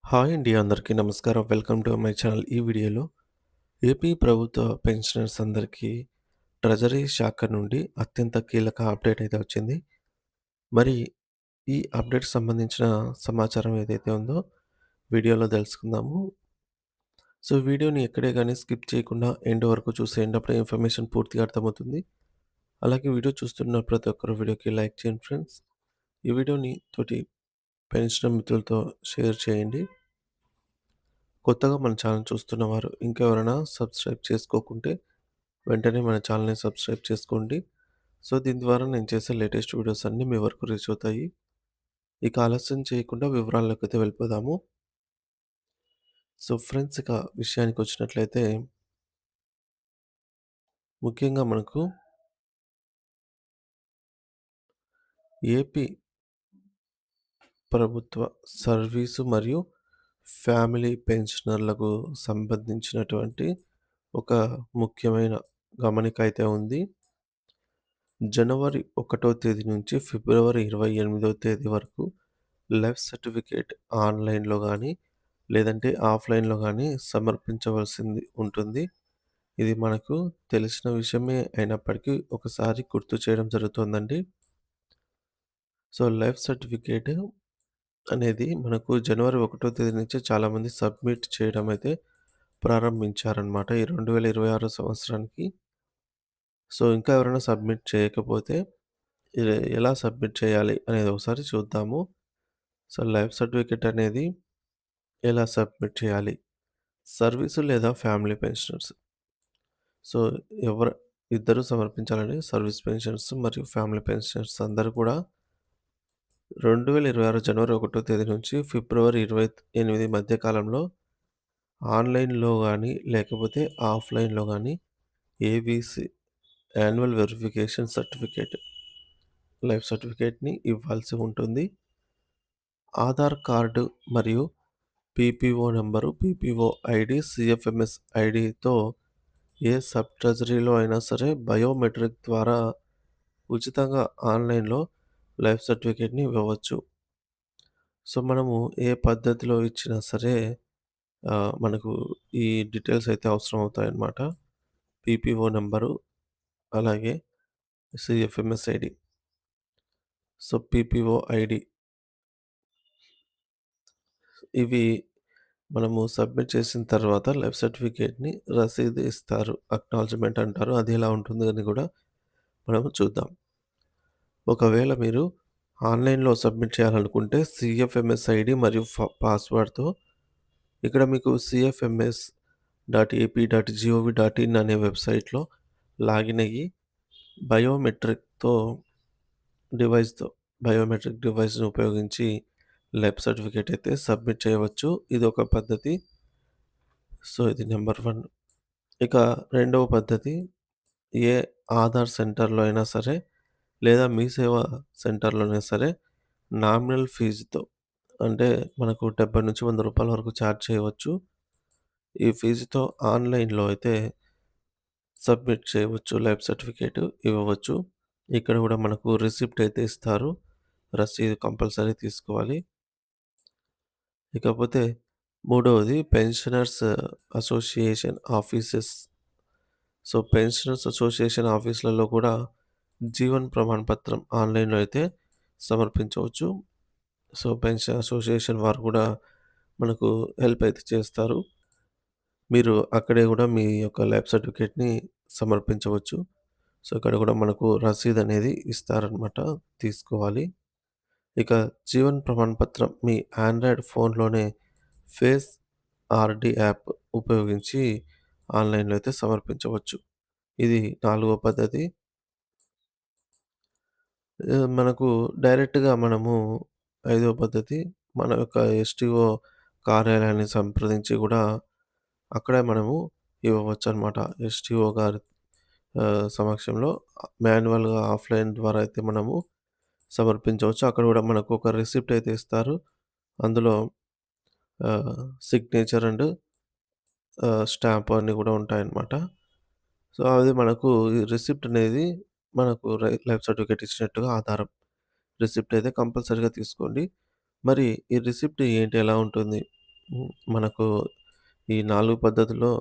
Hi అండి. అందరికీ నమస్కారం. Welcome to my channel. ఈ వీడియోలో ఏపీ ప్రభుత్వ పెన్షనర్స్ అందరికీ ట్రెజరీ శాఖ నుండి అత్యంత కీలక అప్డేట్ అయితే వచ్చింది. మరి ఈ అప్డేట్‌కి సంబంధించిన సమాచారం ఏదైతే ఉందో వీడియోలో తెలుసుకుందాము. సో, వీడియోని ఎక్కడే గాని స్కిప్ చేయకుండా ఎండ్ వరకు చూసేయండి. అప్పుడే ఇన్ఫర్మేషన్ పూర్తిగా అర్థమవుతుంది. అలాగే వీడియో చూస్తున్న ప్రతి ఒక్కరు వీడియోకి లైక్ చేయండి ఫ్రెండ్స్. ఈ వీడియోని తోటి పెన్షనర్ మిత్రులతో షేర్ చేయండి. కొత్తగా మన ఛానల్ చూస్తున్నవారు ఇంకెవరైనా సబ్స్క్రైబ్ చేసుకోకుంటే వెంటనే మన ఛానల్‌ని సబ్స్క్రైబ్ చేసుకోండి. సో, దీని ద్వారా నేను చేసే లేటెస్ట్ వీడియోస్ అన్నీ మీ వరకు రీచ్ అవుతాయి. ఇక ఆలస్యం చేయకుండా వివరాల్లోకైతే వెళ్ళిపోదాము. సో, ఫ్రెండ్స్ ఇక విషయానికొచ్చినట్లయితే ముఖ్యంగా మనకు ఏపీ ప్రభుత్వ సర్వీసు మరియు ఫ్యామిలీ పెన్షనర్లకు సంబంధించినటువంటి ఒక ముఖ్యమైన గమనిక అయితే ఉంది. జనవరి 1 తేదీ నుంచి ఫిబ్రవరి 28 తేదీ వరకు లైఫ్ సర్టిఫికేట్ ఆన్‌లైన్‌లో గానీ, లేదంటే ఆఫ్‌లైన్‌లో గానీ సమర్పించవలసింది ఉంటుంది. ఇది మనకు తెలిసిన విషయమే అయినప్పటికీ ఒకసారి గుర్తు చేయడం జరుగుతోందండి. సో, లైఫ్ సర్టిఫికేట్ అనేది మనకు జనవరి 1 తేదీ నుంచి చాలామంది సబ్మిట్ చేయడం అయితే ప్రారంభించారనమాట. ఈ 2026 సంవత్సరానికి. సో, ఇంకా ఎవరైనా సబ్మిట్ చేయకపోతే ఎలా సబ్మిట్ చేయాలి అనేది ఒకసారి చూద్దాము. సో, లైఫ్ సర్టిఫికేట్ అనేది ఎలా సబ్మిట్ చేయాలి? సర్వీసు లేదా ఫ్యామిలీ పెన్షనర్స్. సో, ఎవరు ఇద్దరు సమర్పించాలండి. సర్వీస్ పెన్షనర్స్ మరియు ఫ్యామిలీ పెన్షనర్స్ అందరూ కూడా 2026 జనవరి 1 తేదీ నుంచి ఫిబ్రవరి 28 మధ్య కాలంలో ఆన్‌లైన్‌లో గానీ, లేకపోతే ఆఫ్‌లైన్‌లో గానీ AVC annual verification certificate life సర్టిఫికేట్‌ని ఇవ్వాల్సి ఉంటుంది. ఆధార్ కార్డు మరియు PPO number, PPO ID, CFMS ఐడీతో ఏ సబ్ ట్రెజరీలో అయినా సరే బయోమెట్రిక్ ద్వారా ఉచితంగా ఆన్‌లైన్‌లో లైఫ్ సర్టిఫికేట్‌ని ఇవ్వవచ్చు. సో, మనము ఏ పద్ధతిలో ఇచ్చినా సరే మనకు ఈ డీటెయిల్స్ అయితే అవసరం అవుతాయన్నమాట. పీపీఓ నంబరు, అలాగే CFMS ID. So, PPO ID ఇవి మనము సబ్మిట్ చేసిన తర్వాత లైఫ్ సర్టిఫికేట్‌ని రసీదు ఇస్తారు. అక్నాలెడ్జ్‌మెంట్ అంటారు. అది ఎలా ఉంటుంది అని కూడా మనము చూద్దాం. ఒకవేళ మీరు ఆన్‌లైన్‌లో సబ్మిట్ చేయాలనుకుంటే సీఎఫ్ఎంఎస్ ఐడీ మరియు పాస్వర్డ్‌తో ఇక్కడ మీకు cfms.ap.gov.in అనే వెబ్‌సైట్‌లో లాగిన్ అయ్యి బయోమెట్రిక్‌తో డివైస్‌తో బయోమెట్రిక్ డివైస్‌ని ఉపయోగించి లైఫ్ సర్టిఫికేట్ అయితే సబ్మిట్ చేయవచ్చు. ఇదొక పద్ధతి. సో, ఇది నంబర్ 1. ఇక రెండవ పద్ధతి ఏ ఆధార్ సెంటర్‌లో అయినా సరే, లేదా మీ సేవా సెంటర్‌లోనే సరే నామినల్ ఫీజుతో అంటే మనకు రూ. 70-100 వరకు ఛార్జ్ చేయవచ్చు. ఈ ఫీజుతో ఆన్‌లైన్‌లో అయితే సబ్మిట్ చేయవచ్చు. లైఫ్ సర్టిఫికేట్ ఇవ్వవచ్చు. ఇక్కడ గూడా మనకు రిసిప్ట్ అయితే ఇస్తారు. రసీదు కంపల్సరీ తీసుకోవాలి. ఇకపోతే మూడవది pensioners association offices. So, pensioners association ఆఫీస్‌లలో కూడా జీవన్ ప్రమాణ పత్రం ఆన్‌లైన్‌లో అయితే సమర్పించవచ్చు. సో, పెన్షన్ అసోసియేషన్ వారు కూడా మనకు హెల్ప్ అయితే చేస్తారు. మీరు అక్కడే గూడా మీ యొక్క ల్యాబ్ సర్టిఫికేట్‌ని సమర్పించవచ్చు. సో, ఇక్కడ గూడా మనకు రసీదనేది ఇస్తారనమాట. తీసుకోవాలి. ఇక జీవన్ ప్రమాణ పత్రం మీ ఆండ్రాయిడ్ ఫోన్‌లోనే ఫేస్ ఆర్‌డీ యాప్ ఉపయోగించి ఆన్‌లైన్‌లో అయితే సమర్పించవచ్చు. ఇది నాలుగో పద్ధతి. మనకు డైరెక్ట్‌గా మనము ఐదో పద్ధతి మన యొక్క ఎస్‌టీఓ కార్యాలయాన్ని సంప్రదించి గూడా అక్కడే మనము ఇవ్వవచ్చనమాట. ఎస్‌టీఓ గారి సమక్షంలో మాన్యువల్‌గా ఆఫ్‌లైన్ ద్వారా అయితే మనము సమర్పించవచ్చు. అక్కడ గూడా మనకు ఒక రిసిప్ట్ అయితే ఇస్తారు. అందులో సిగ్నేచర్ అండ్ స్టాంప్ అన్నీ గూడా ఉంటాయన్నమాట. సో, అది మనకు ఈ రిసిప్ట్ అనేది మనకు లైఫ్ సర్టిఫికేట్ ఇచ్చినట్టుగా ఆధారం. రిసిప్ట్ అయితే కంపల్సరీగా తీసుకోండి. మరి ఈ రిసిప్ట్ ఏంటి? ఎలా ఉంటుంది? మనకు ఈ 4 పద్ధతుల్లో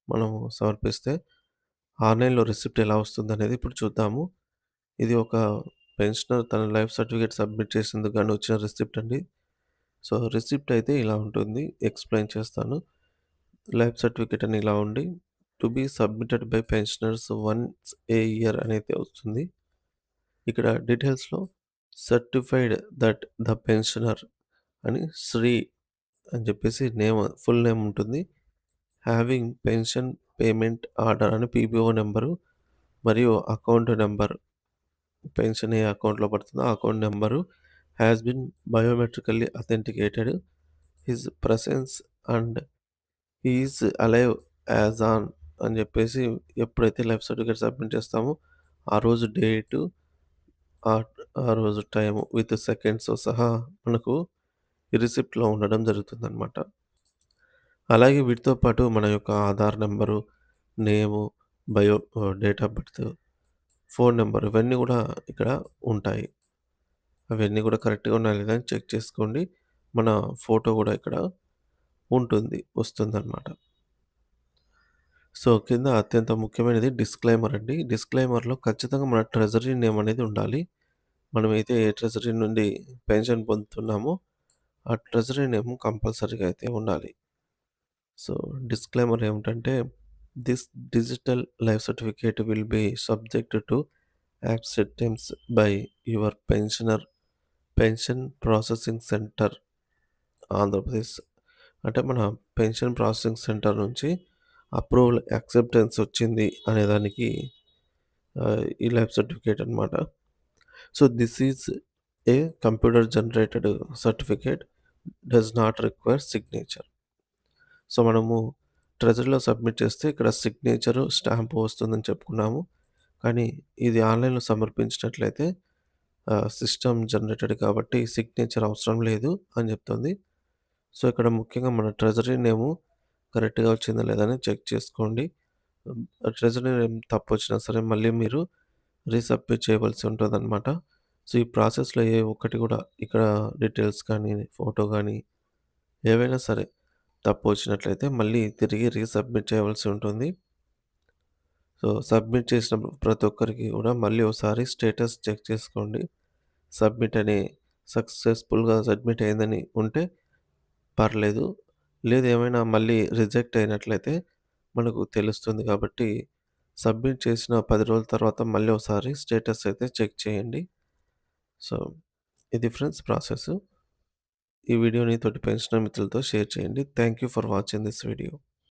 మనము సమర్పిస్తే ఆన్‌లైన్‌లో రిసిప్ట్ ఎలా వస్తుందనేది ఇప్పుడు చూద్దాము. ఇది ఒక పెన్షనర్ తన లైఫ్ సర్టిఫికేట్ సబ్మిట్ చేసేందుకు గాను వచ్చిన రిసిప్ట్ అండి. సో, రిసిప్ట్ అయితే ఇలా ఉంటుంది. ఎక్స్‌ప్లెయిన్ చేస్తాను. లైఫ్ సర్టిఫికేట్ అని ఇలా ఉండి, to be submitted by pensioners once a year అనేది వస్తుంది. ఇక్కడ డీటెయిల్స్‌లో సర్టిఫైడ్ దట్ ద పెన్షనర్ అని శ్రీ అని చెప్పేసి ఫుల్ నేమ్ ఉంటుంది. హ్యావింగ్ పెన్షన్ పేమెంట్ ఆర్డర్ అని పీపీఓ నంబరు మరియు అకౌంట్ నంబర్ పెన్షన్ ఏ అకౌంట్‌లో పడుతుందో ఆ account number has been biometrically authenticated. His presence and he is alive as on అని చెప్పేసి ఎప్పుడైతే లైఫ్ సర్టిఫికేట్ సబ్మిట్ చేస్తామో ఆ రోజు డేటు, ఆ ఆ రోజు టైము విత్ సెకండ్స్‌తో సహా మనకు ఈ రిసిప్ట్‌లో ఉండడం జరుగుతుందనమాట. అలాగే వీటితో పాటు మన యొక్క Aadhaar number, name, date of birth, phone number ఇవన్నీ గూడా ఇక్కడ ఉంటాయి. అవన్నీ గూడా కరెక్ట్‌గా ఉన్నాయా లేదా అని చెక్ చేసుకోండి. మన ఫోటో గూడా ఇక్కడ వస్తుందనమాట. సో, కింద అత్యంత ముఖ్యమైనది డిస్క్లైమర్ అండి. డిస్క్లైమర్‌లో ఖచ్చితంగా మన ట్రెజరీ నేమ్ అనేది ఉండాలి. మనమైతే ఏ ట్రెజరీ నుండి పెన్షన్ పొందుతున్నామో, ఆ ట్రెజరీ నేమ్ కంపల్సరీగా అయితే ఉండాలి. సో, డిస్క్లైమర్ ఏమిటంటే, this digital life certificate will be subject to acceptance by your pensioner pension processing centre Andhra Pradesh. అంటే మన పెన్షన్ ప్రాసెసింగ్ సెంటర్ నుంచి అప్రూవల్ యాక్సెప్టెన్స్ వచ్చింది అనేదానికి ఈ లైఫ్ సర్టిఫికేట్ అనమాట. So, this is a computer generated certificate does not require signature. So, మనము ట్రెజరీలో submit చేస్తే ఇక్కడ సిగ్నేచరు, స్టాంపు వస్తుందని చెప్పుకున్నాము. కానీ ఇది ఆన్‌లైన్‌లో సమర్పించినట్లయితే సిస్టమ్ జనరేటెడ్ కాబట్టి సిగ్నేచర్ అవసరం లేదు అని చెప్తుంది. సో, ఇక్కడ ముఖ్యంగా మన ట్రెజరీ నేము కరెక్ట్‌గా వచ్చిందా లేదా అని చెక్ చేసుకోండి. ట్రెజరీ నేమ్ తప్పొచ్చినా సరే మళ్ళీ మీరు రీసబ్మిట్ చేయవలసి ఉంటదనమాట. సో, ఈ ప్రాసెస్‌లో ఏ ఒక్కటి కూడా ఇక్కడ డీటెయిల్స్ కానీ, ఫోటో గానీ ఏవైనా సరే తప్పొచ్చినట్లయితే మళ్ళీ తిరిగి రీసబ్మిట్ చేయవలసి ఉంటుంది. సో, సబ్మిట్ చేసిన ప్రతి ఒక్కరికి కూడా మళ్ళీ ఒకసారి స్టేటస్ చెక్ చేసుకోండి. సబ్మిట్ అని సక్సెస్‌ఫుల్‌గా సబ్మిట్ అయిందని ఉంటే పర్లేదు. లేదు ఏమైనా మళ్ళీ రిజెక్ట్ అయినట్లయితే మనకు తెలుస్తుంది కాబట్టి, సబ్మిట్ చేసిన 10 రోజుల తర్వాత మళ్ళీ ఒకసారి స్టేటస్ అయితే చెక్ చేయండి. సో, ఇది ఫ్రెండ్స్ ప్రాసెసు. ఈ వీడియోని తోటి పెన్షనర్ మిత్రులతో షేర్ చేయండి. Thank you for watching this video.